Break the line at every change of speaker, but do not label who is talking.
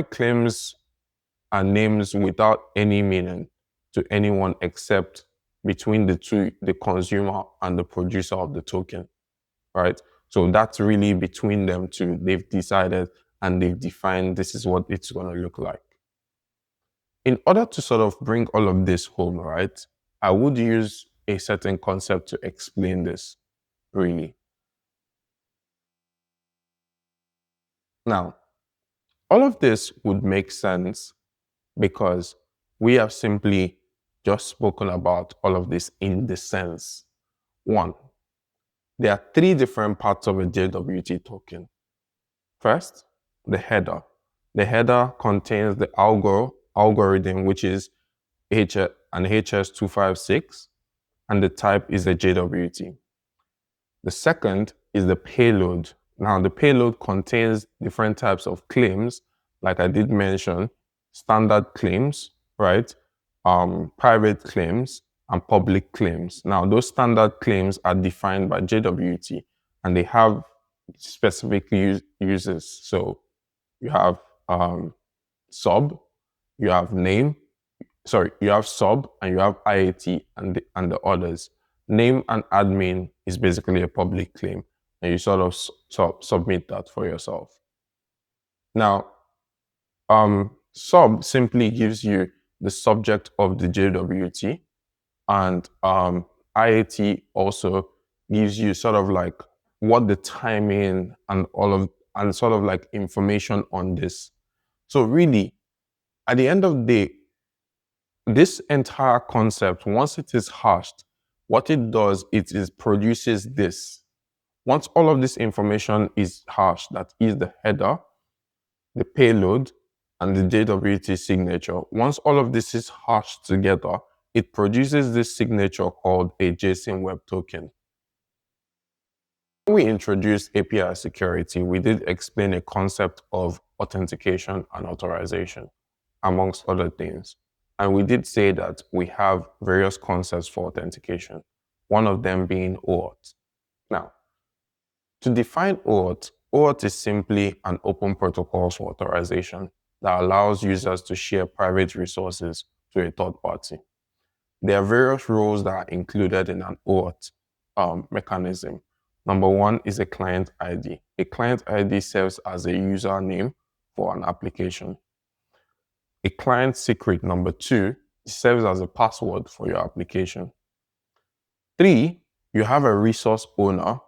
Claims are names without any meaning to anyone except between the two, the consumer and the producer of the token, right? So that's really between them two. They've decided and they've defined this is what it's going to look like. In order to sort of bring all of this home, right, I would use a certain concept to explain this, really. Now, all of this would make sense because we have simply just spoken about all of this in the sense. One, there are three different parts of a JWT token. First, the header. The header contains the algorithm, which is an HS256, and the type is a JWT. The second is the payload. Now, the payload contains different types of claims, like I did mention, standard claims, right? Private claims and public claims. Now, those standard claims are defined by JWT and they have specific uses. So you have sub, you have you have sub and you have IAT and the others. Name and admin is basically a public claim and you sort of submit that for yourself. Now, sub simply gives you the subject of the JWT, and IAT also gives you sort of like what the timing and and sort of like information on this. So really, at the end of the day, this entire concept, once it is hashed, what it does, it is produces this. Once all of this information is hashed, that is the header, the payload, and the JWT signature. Once all of this is hashed together, it produces this signature called a JSON Web Token. When we introduced API security, we did explain a concept of authentication and authorization, amongst other things. And we did say that we have various concepts for authentication, one of them being OAuth. Now, to define OAuth, OAuth is simply an open protocol for authorization that allows users to share private resources to a third party. There are various roles that are included in an OAuth mechanism. Number one is a client ID. A client ID serves as a username for an application. A client secret, number two, serves as a password for your application. Three, you have a resource owner,